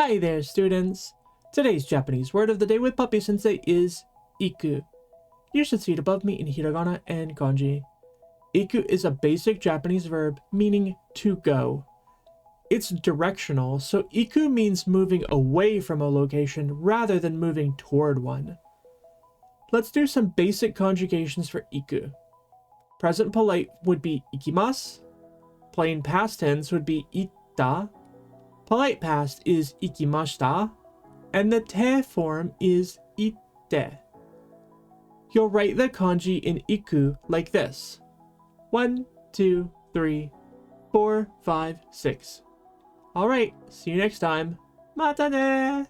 Hi there, students! Today's Japanese word of the day with Puppy-sensei is iku. You should see it above me in hiragana and kanji. Iku is a basic Japanese verb meaning to go. It's directional, so iku means moving away from a location rather than moving toward one. Let's do some basic conjugations for iku. Present polite would be ikimasu. Plain past tense would be itta. Polite past is ikimashita. And the te form is itte. You'll write the kanji in iku like this. 1, 2, 3, 4, 5, 6. Alright, see you next time. Mata ne!